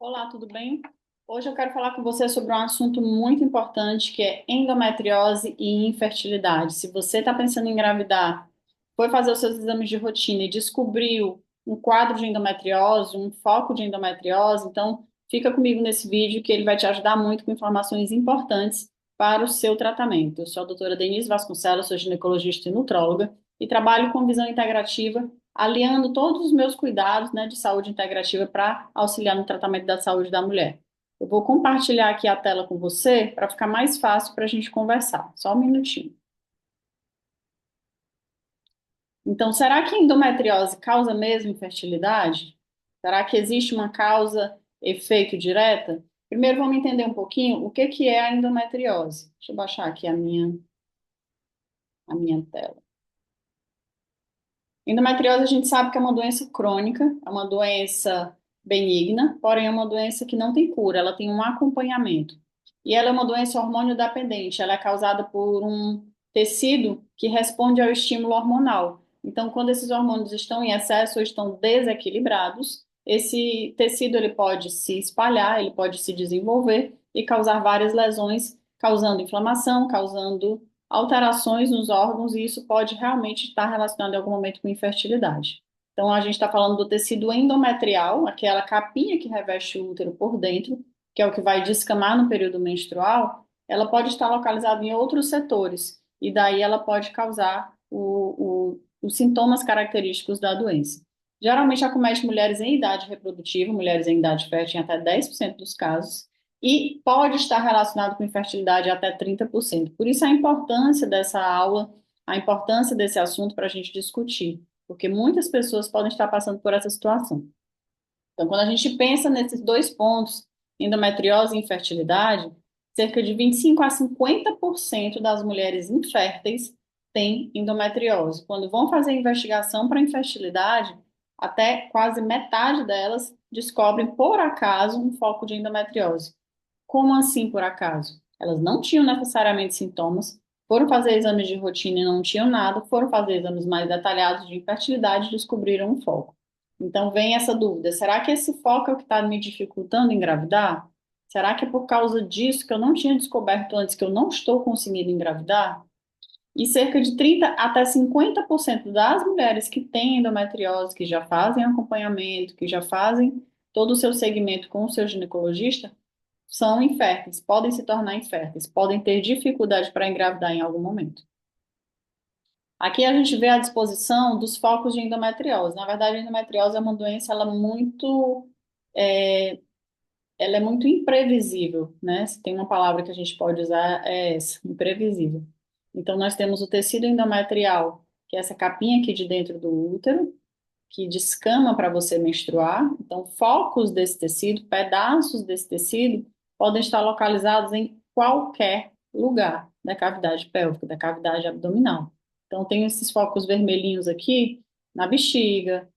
Olá, tudo bem? Hoje eu quero falar com você sobre um assunto muito importante que é endometriose e infertilidade. Se você está pensando em engravidar, foi fazer os seus exames de rotina e descobriu um quadro de endometriose, um foco de endometriose, então fica comigo nesse vídeo que ele vai te ajudar muito com informações importantes para o seu tratamento. Eu sou a doutora Denise Vasconcelos, sou ginecologista e nutróloga e trabalho com visão integrativa aliando todos os meus cuidados, né, de saúde integrativa para auxiliar no tratamento da saúde da mulher. Eu vou compartilhar aqui a tela com você para ficar mais fácil para a gente conversar. Só um minutinho. Então, será que a endometriose causa mesmo infertilidade? Será que existe uma causa-efeito direta? Primeiro, vamos entender um pouquinho o que que é a endometriose. Deixa eu baixar aqui a minha tela. Endometriose a gente sabe que é uma doença crônica, é uma doença benigna, porém é uma doença que não tem cura, ela tem um acompanhamento. E ela é uma doença hormônio dependente, ela é causada por um tecido que responde ao estímulo hormonal. Então, quando esses hormônios estão em excesso ou estão desequilibrados, esse tecido ele pode se espalhar, ele pode se desenvolver e causar várias lesões, causando inflamação, causando alterações nos órgãos e isso pode realmente estar relacionado em algum momento com infertilidade. Então, a gente está falando do tecido endometrial, aquela capinha que reveste o útero por dentro, que é o que vai descamar no período menstrual, ela pode estar localizada em outros setores, e daí ela pode causar os sintomas característicos da doença. Geralmente acomete mulheres em idade reprodutiva, mulheres em idade fértil em até 10% dos casos, e pode estar relacionado com infertilidade até 30%. Por isso a importância dessa aula, a importância desse assunto para a gente discutir, porque muitas pessoas podem estar passando por essa situação. Então, quando a gente pensa nesses dois pontos, endometriose e infertilidade, cerca de 25 a 50% das mulheres inférteis têm endometriose. Quando vão fazer investigação para infertilidade, até quase metade delas descobrem por acaso um foco de endometriose. Como assim, por acaso? Elas não tinham necessariamente sintomas, foram fazer exames de rotina e não tinham nada, foram fazer exames mais detalhados de infertilidade e descobriram um foco. Então vem essa dúvida: será que esse foco é o que está me dificultando engravidar? Será que é por causa disso que eu não tinha descoberto antes que eu não estou conseguindo engravidar? E cerca de 30 até 50% das mulheres que têm endometriose, que já fazem acompanhamento, que já fazem todo o seu segmento com o seu ginecologista, são inférteis, podem se tornar inférteis, podem ter dificuldade para engravidar em algum momento. Aqui a gente vê a disposição dos focos de endometriose. Na verdade, a endometriose é uma doença, é, ela é muito imprevisível, né? Se tem uma palavra que a gente pode usar, é essa, imprevisível. Então, nós temos o tecido endometrial, que é essa capinha aqui de dentro do útero, que descama para você menstruar. Então, focos desse tecido, pedaços desse tecido, podem estar localizados em qualquer lugar da cavidade pélvica, da cavidade abdominal. Então, tem esses focos vermelhinhos aqui na bexiga,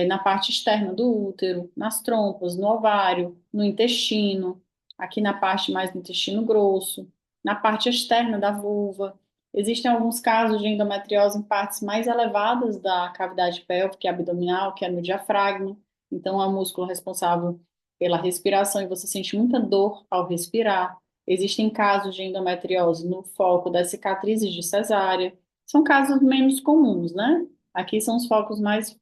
na parte externa do útero, nas trompas, no ovário, no intestino, aqui na parte mais do intestino grosso, na parte externa da vulva. Existem alguns casos de endometriose em partes mais elevadas da cavidade pélvica e abdominal, que é no diafragma. Então, é o músculo responsável pela respiração e você sente muita dor ao respirar. Existem casos de endometriose no foco das cicatrizes de cesárea. São casos menos comuns, né? Aqui são os focos mais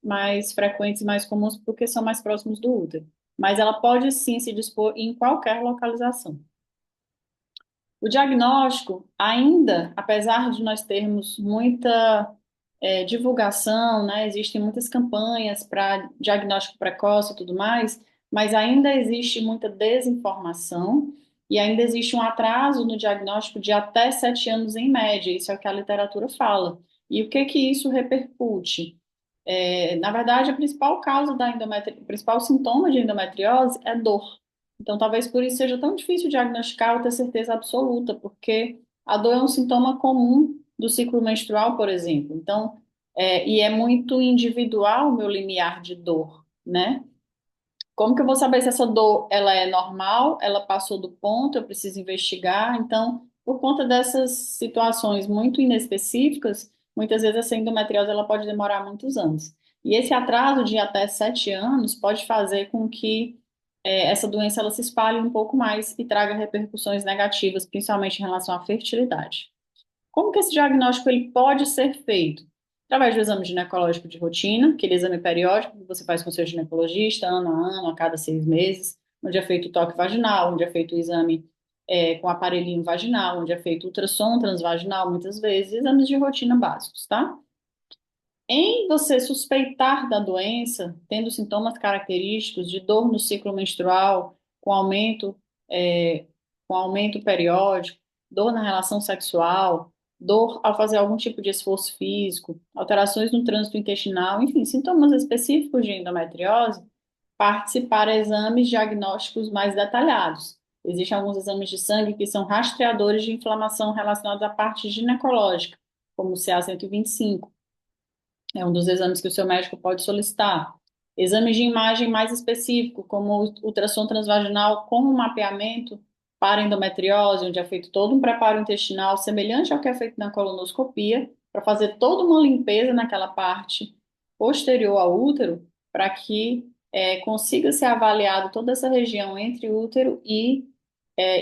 frequentes e mais comuns porque são mais próximos do útero. Mas ela pode sim se dispor em qualquer localização. O diagnóstico, ainda, apesar de nós termos muita divulgação, né, existem muitas campanhas para diagnóstico precoce e tudo mais, mas ainda existe muita desinformação e ainda existe um atraso no diagnóstico de até 7 anos em média, isso é o que a literatura fala. E o que que isso repercute? Na verdade, a principal causa o principal sintoma de endometriose é dor. Então, talvez por isso seja tão difícil diagnosticar ou ter certeza absoluta, porque a dor é um sintoma comum do ciclo menstrual, por exemplo. Então, e é muito individual o meu limiar de dor, né? Como que eu vou saber se essa dor ela é normal, ela passou do ponto, eu preciso investigar? Então, por conta dessas situações muito inespecíficas, muitas vezes essa endometriose ela pode demorar muitos anos. E esse atraso de até 7 anos pode fazer com que essa doença ela se espalhe um pouco mais e traga repercussões negativas, principalmente em relação à fertilidade. Como que esse diagnóstico ele pode ser feito? Através do exame ginecológico de rotina, aquele exame periódico que você faz com o seu ginecologista, ano a ano, a cada 6 meses, onde é feito o toque vaginal, onde é feito o exame com aparelhinho vaginal, onde é feito ultrassom transvaginal, muitas vezes, exames de rotina básicos, tá? Em você suspeitar da doença, tendo sintomas característicos de dor no ciclo menstrual, é, com aumento periódico, dor na relação sexual, dor ao fazer algum tipo de esforço físico, alterações no trânsito intestinal, enfim, sintomas específicos de endometriose, participar de exames diagnósticos mais detalhados. Existem alguns exames de sangue que são rastreadores de inflamação relacionados à parte ginecológica, como o CA 125. É um dos exames que o seu médico pode solicitar. Exames de imagem mais específico, como o ultrassom transvaginal com um mapeamento para endometriose, onde é feito todo um preparo intestinal semelhante ao que é feito na colonoscopia, para fazer toda uma limpeza naquela parte posterior ao útero, para que consiga ser avaliado toda essa região entre útero e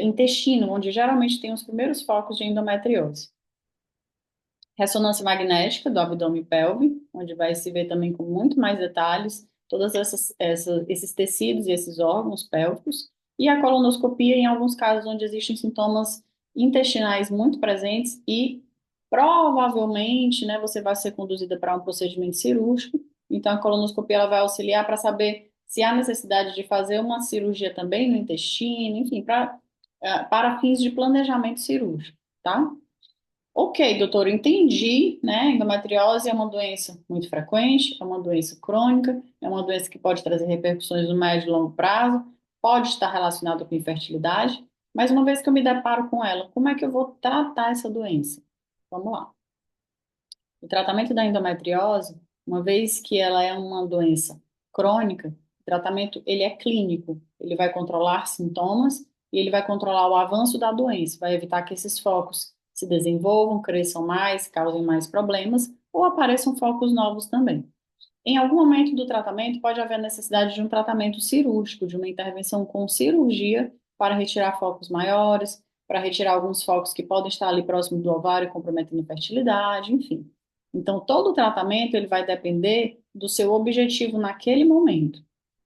intestino, onde geralmente tem os primeiros focos de endometriose. Ressonância magnética do abdômen e pelve, onde vai se ver também com muito mais detalhes todos esses tecidos e esses órgãos pélvicos, e a colonoscopia em alguns casos onde existem sintomas intestinais muito presentes e provavelmente, né, você vai ser conduzida para um procedimento cirúrgico, então a colonoscopia ela vai auxiliar para saber se há necessidade de fazer uma cirurgia também no intestino, enfim, para fins de planejamento cirúrgico, tá? Ok, doutor, entendi, né? Endometriose é uma doença muito frequente, é uma doença crônica, é uma doença que pode trazer repercussões no médio e longo prazo, pode estar relacionada com infertilidade, mas uma vez que eu me deparo com ela, como é que eu vou tratar essa doença? Vamos lá. O tratamento da endometriose, uma vez que ela é uma doença crônica, o tratamento ele é clínico, ele vai controlar sintomas e ele vai controlar o avanço da doença, vai evitar que esses focos se desenvolvam, cresçam mais, causem mais problemas ou apareçam focos novos também. Em algum momento do tratamento pode haver necessidade de um tratamento cirúrgico, de uma intervenção com cirurgia para retirar focos maiores, para retirar alguns focos que podem estar ali próximo do ovário, comprometendo a fertilidade, enfim. Então, todo o tratamento ele vai depender do seu objetivo naquele momento.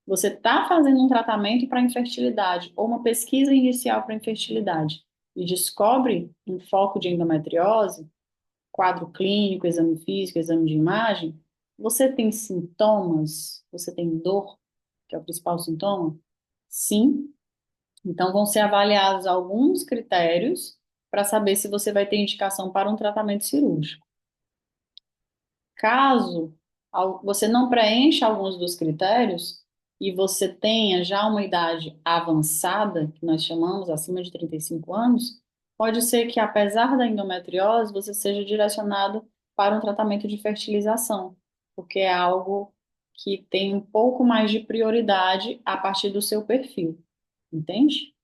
Você está fazendo um tratamento para infertilidade ou uma pesquisa inicial para infertilidade e descobre um foco de endometriose, quadro clínico, exame físico, exame de imagem, você tem sintomas? Você tem dor, que é o principal sintoma? Sim. Então, vão ser avaliados alguns critérios para saber se você vai ter indicação para um tratamento cirúrgico. Caso você não preencha alguns dos critérios e você tenha já uma idade avançada, que nós chamamos acima de 35 anos, pode ser que, apesar da endometriose, você seja direcionado para um tratamento de fertilização, porque é algo que tem um pouco mais de prioridade a partir do seu perfil, entende?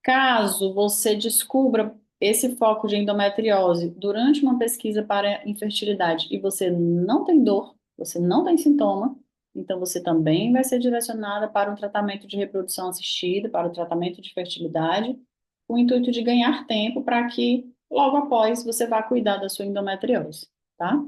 Caso você descubra esse foco de endometriose durante uma pesquisa para infertilidade e você não tem dor, você não tem sintoma, então você também vai ser direcionada para um tratamento de reprodução assistida, para o tratamento de fertilidade, com o intuito de ganhar tempo para que logo após você vá cuidar da sua endometriose, tá?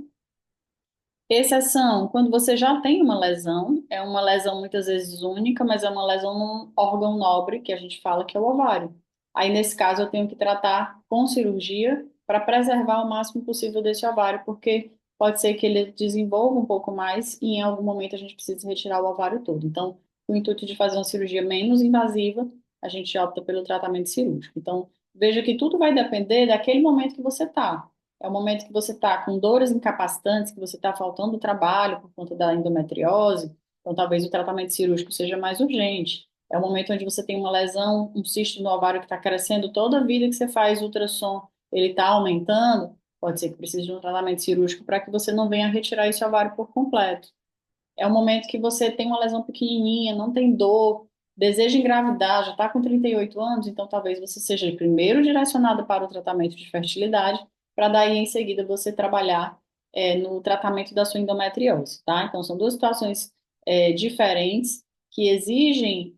Exceção, quando você já tem uma lesão, é uma lesão muitas vezes única, mas é uma lesão num órgão nobre, que a gente fala que é o ovário. Aí, nesse caso, eu tenho que tratar com cirurgia para preservar o máximo possível desse ovário, porque pode ser que ele desenvolva um pouco mais e em algum momento a gente precisa retirar o ovário todo. Então, com o intuito de fazer uma cirurgia menos invasiva, a gente opta pelo tratamento cirúrgico. Então, veja que tudo vai depender daquele momento que você está. É o momento que você está com dores incapacitantes, que você está faltando trabalho por conta da endometriose, então talvez o tratamento cirúrgico seja mais urgente. É o momento onde você tem uma lesão, um cisto no ovário que está crescendo, toda a vida que você faz ultrassom, ele está aumentando, pode ser que precise de um tratamento cirúrgico para que você não venha retirar esse ovário por completo. É o momento que você tem uma lesão pequenininha, não tem dor, deseja engravidar, já está com 38 anos, então talvez você seja primeiro direcionado para o tratamento de fertilidade, para daí em seguida você trabalhar no tratamento da sua endometriose, tá? Então são duas situações diferentes que exigem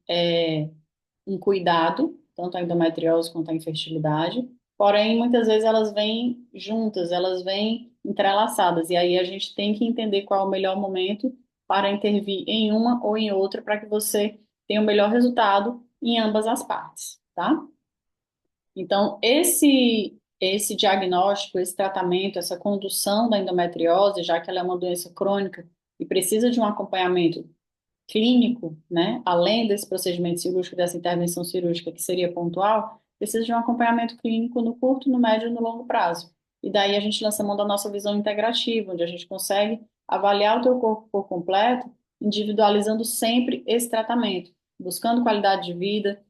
um cuidado, tanto a endometriose quanto a infertilidade, porém, muitas vezes elas vêm juntas, elas vêm entrelaçadas, e aí a gente tem que entender qual é o melhor momento para intervir em uma ou em outra para que você tenha o melhor resultado em ambas as partes, tá? Então, esse diagnóstico, esse tratamento, essa condução da endometriose, já que ela é uma doença crônica e precisa de um acompanhamento clínico, né, além desse procedimento cirúrgico, dessa intervenção cirúrgica que seria pontual, precisa de um acompanhamento clínico no curto, no médio e no longo prazo. E daí a gente lança mão da nossa visão integrativa, onde a gente consegue avaliar o teu corpo por completo, individualizando sempre esse tratamento, buscando qualidade de vida,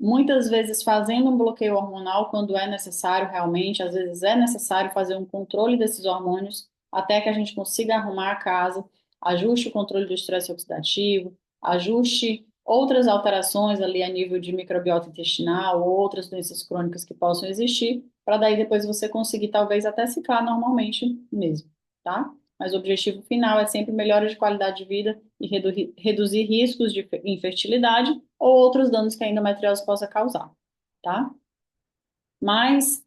muitas vezes fazendo um bloqueio hormonal quando é necessário realmente, às vezes é necessário fazer um controle desses hormônios até que a gente consiga arrumar a casa, ajuste o controle do estresse oxidativo, ajuste outras alterações ali a nível de microbiota intestinal, ou outras doenças crônicas que possam existir, para daí depois você conseguir talvez até ciclar normalmente mesmo, tá? Mas o objetivo final é sempre melhora de qualidade de vida e reduzir riscos de infertilidade ou outros danos que a endometriose possa causar, tá? Mas,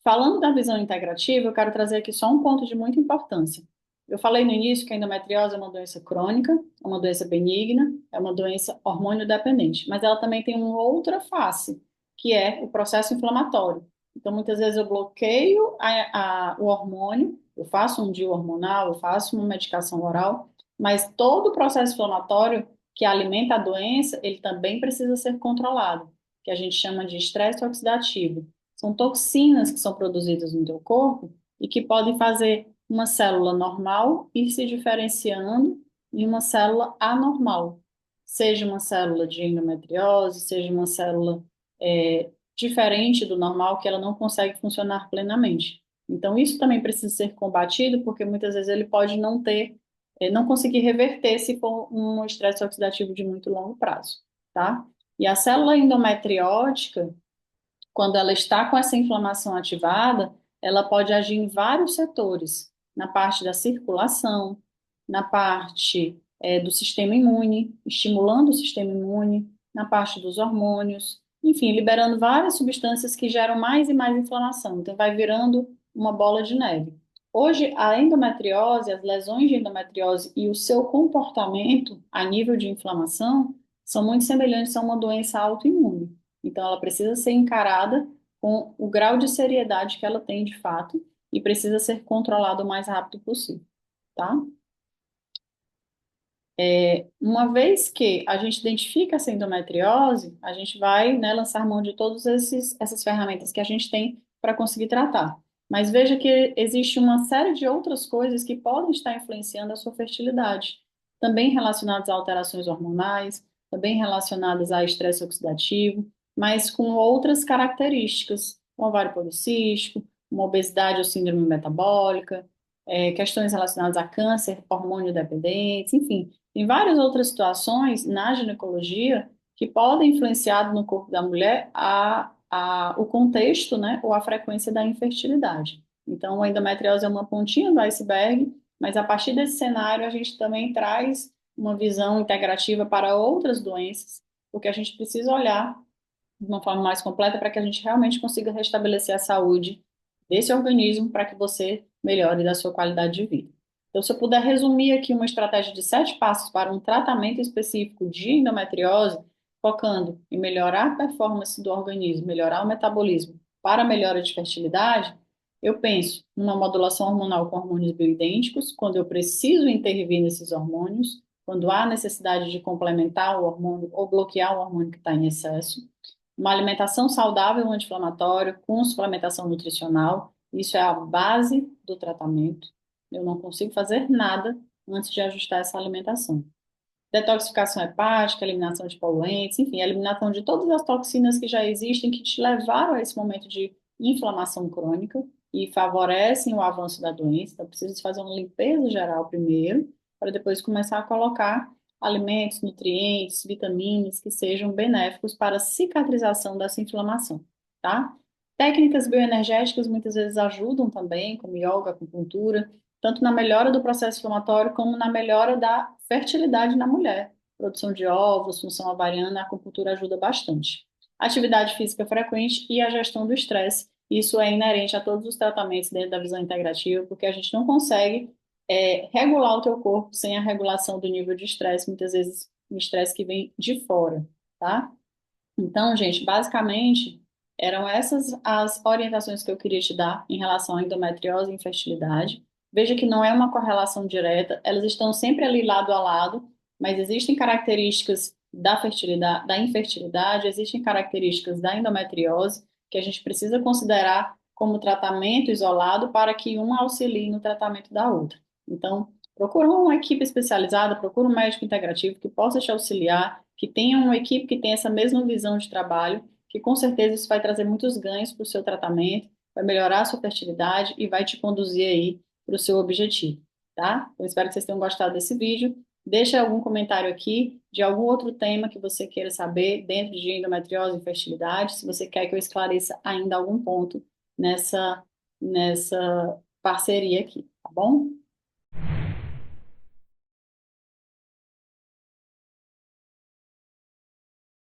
falando da visão integrativa, eu quero trazer aqui só um ponto de muita importância. Eu falei no início que a endometriose é uma doença crônica, é uma doença benigna, é uma doença hormônio dependente, mas ela também tem uma outra face, que é o processo inflamatório. Então, muitas vezes eu bloqueio o hormônio, eu faço um DIU hormonal, eu faço uma medicação oral, mas todo o processo inflamatório que alimenta a doença, ele também precisa ser controlado, que a gente chama de estresse oxidativo. São toxinas que são produzidas no teu corpo e que podem fazer uma célula normal ir se diferenciando em uma célula anormal. Seja uma célula de endometriose, seja uma célula diferente do normal, que ela não consegue funcionar plenamente. Então, isso também precisa ser combatido, porque muitas vezes ele pode não ter, não conseguir reverter se for um estresse oxidativo de muito longo prazo, tá? E a célula endometriótica, quando ela está com essa inflamação ativada, ela pode agir em vários setores, na parte da circulação, na parte do sistema imune, estimulando o sistema imune, na parte dos hormônios, enfim, liberando várias substâncias que geram mais e mais inflamação. Então, vai virando uma bola de neve. Hoje, a endometriose, as lesões de endometriose e o seu comportamento a nível de inflamação são muito semelhantes a uma doença autoimune. Então, ela precisa ser encarada com o grau de seriedade que ela tem de fato e precisa ser controlada o mais rápido possível, tá? Uma vez que a gente identifica essa endometriose, a gente vai, né, lançar mão de todas essas ferramentas que a gente tem para conseguir tratar. Mas veja que existe uma série de outras coisas que podem estar influenciando a sua fertilidade, também relacionadas a alterações hormonais, também relacionadas a estresse oxidativo, mas com outras características, um ovário policístico, uma obesidade ou síndrome metabólica, questões relacionadas a câncer, hormônio dependentes, enfim. Tem várias outras situações na ginecologia que podem influenciar no corpo da mulher o contexto, né, ou a frequência da infertilidade. Então, a endometriose é uma pontinha do iceberg, mas a partir desse cenário a gente também traz uma visão integrativa para outras doenças, porque a gente precisa olhar de uma forma mais completa para que a gente realmente consiga restabelecer a saúde desse organismo para que você melhore da sua qualidade de vida. Então, se eu puder resumir aqui uma estratégia de 7 passos para um tratamento específico de endometriose, focando em melhorar a performance do organismo, melhorar o metabolismo para a melhora de fertilidade, eu penso numa modulação hormonal com hormônios bioidênticos, quando eu preciso intervir nesses hormônios, quando há necessidade de complementar o hormônio ou bloquear o hormônio que está em excesso, uma alimentação saudável anti-inflamatória com suplementação nutricional, isso é a base do tratamento. Eu não consigo fazer nada antes de ajustar essa alimentação. Detoxificação hepática, eliminação de poluentes, enfim, eliminação de todas as toxinas que já existem que te levaram a esse momento de inflamação crônica e favorecem o avanço da doença. Então, precisa fazer uma limpeza geral primeiro, para depois começar a colocar alimentos, nutrientes, vitaminas que sejam benéficos para a cicatrização dessa inflamação, tá? Técnicas bioenergéticas muitas vezes ajudam também, como yoga, acupuntura, tanto na melhora do processo inflamatório como na melhora da fertilidade na mulher. produção de ovos, função ovariana, a acupuntura ajuda bastante. Atividade física frequente e a gestão do estresse, isso é inerente a todos os tratamentos dentro da visão integrativa, porque a gente não consegue regular o teu corpo sem a regulação do nível de estresse, muitas vezes um estresse que vem de fora, tá? Então, gente, basicamente, eram essas as orientações que eu queria te dar em relação à endometriose e infertilidade. Veja que não é uma correlação direta, elas estão sempre ali lado a lado, mas existem características da fertilidade, da infertilidade, existem características da endometriose que a gente precisa considerar como tratamento isolado para que uma auxilie no tratamento da outra. Então, procura uma equipe especializada, procura um médico integrativo que possa te auxiliar, que tenha uma equipe que tenha essa mesma visão de trabalho, que com certeza isso vai trazer muitos ganhos para o seu tratamento, vai melhorar a sua fertilidade e vai te conduzir aí para o seu objetivo, tá? Eu espero que vocês tenham gostado desse vídeo. Deixa algum comentário aqui de algum outro tema que você queira saber dentro de endometriose e fertilidade, se você quer que eu esclareça ainda algum ponto nessa parceria aqui, tá bom?